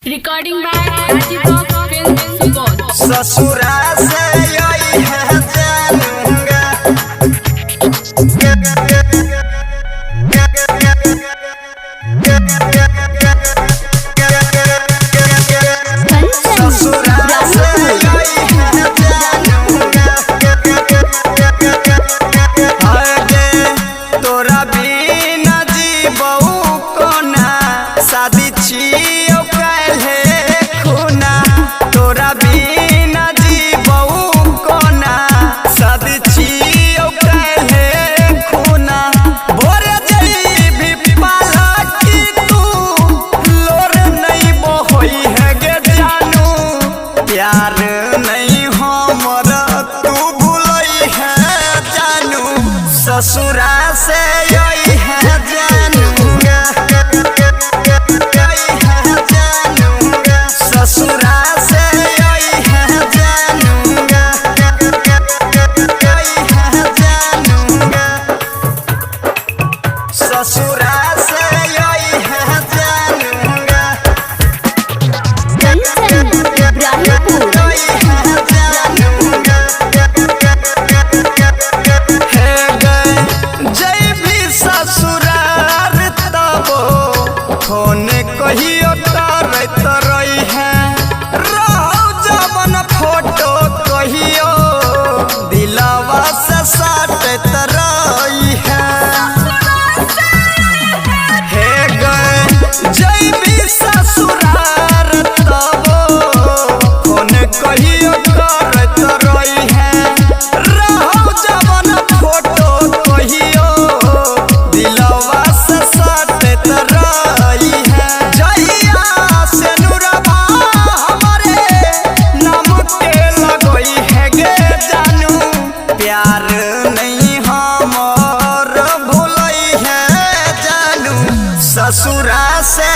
Recording by Rajiv film Supaul. ससुरा से यही है जानूंगा ससुरा से यही है जानूंगा आगे तोरा बिना जीबऊ कोना शादी छियो काल्हे खुना तोरा बिना जीबऊ कोना शादी छियो काल्हे खुना भोरे जइबी पालकी तू लोर नहीं बहोई है गे जानू प्यार नहीं हमर तू भूलई है जानू ससुरा से यही है जानूंगा ससुरा से यही है जानूंगा ससुरा से यही है जानूंगा ससुरार तबो फोन कहियो करत रही है रहो जवन फोटो कहियो दिलवा से साटत रही है हे गए जइबी ससुरार तबो फोन कहियो करत रही है रहो जवन फोटो कहियो दिलवा से साटत रही है जहिया से नुरबा हमारे नाम के लगई है गे जानू प्यार नहीं हमर भूलई है जानू ससुरा से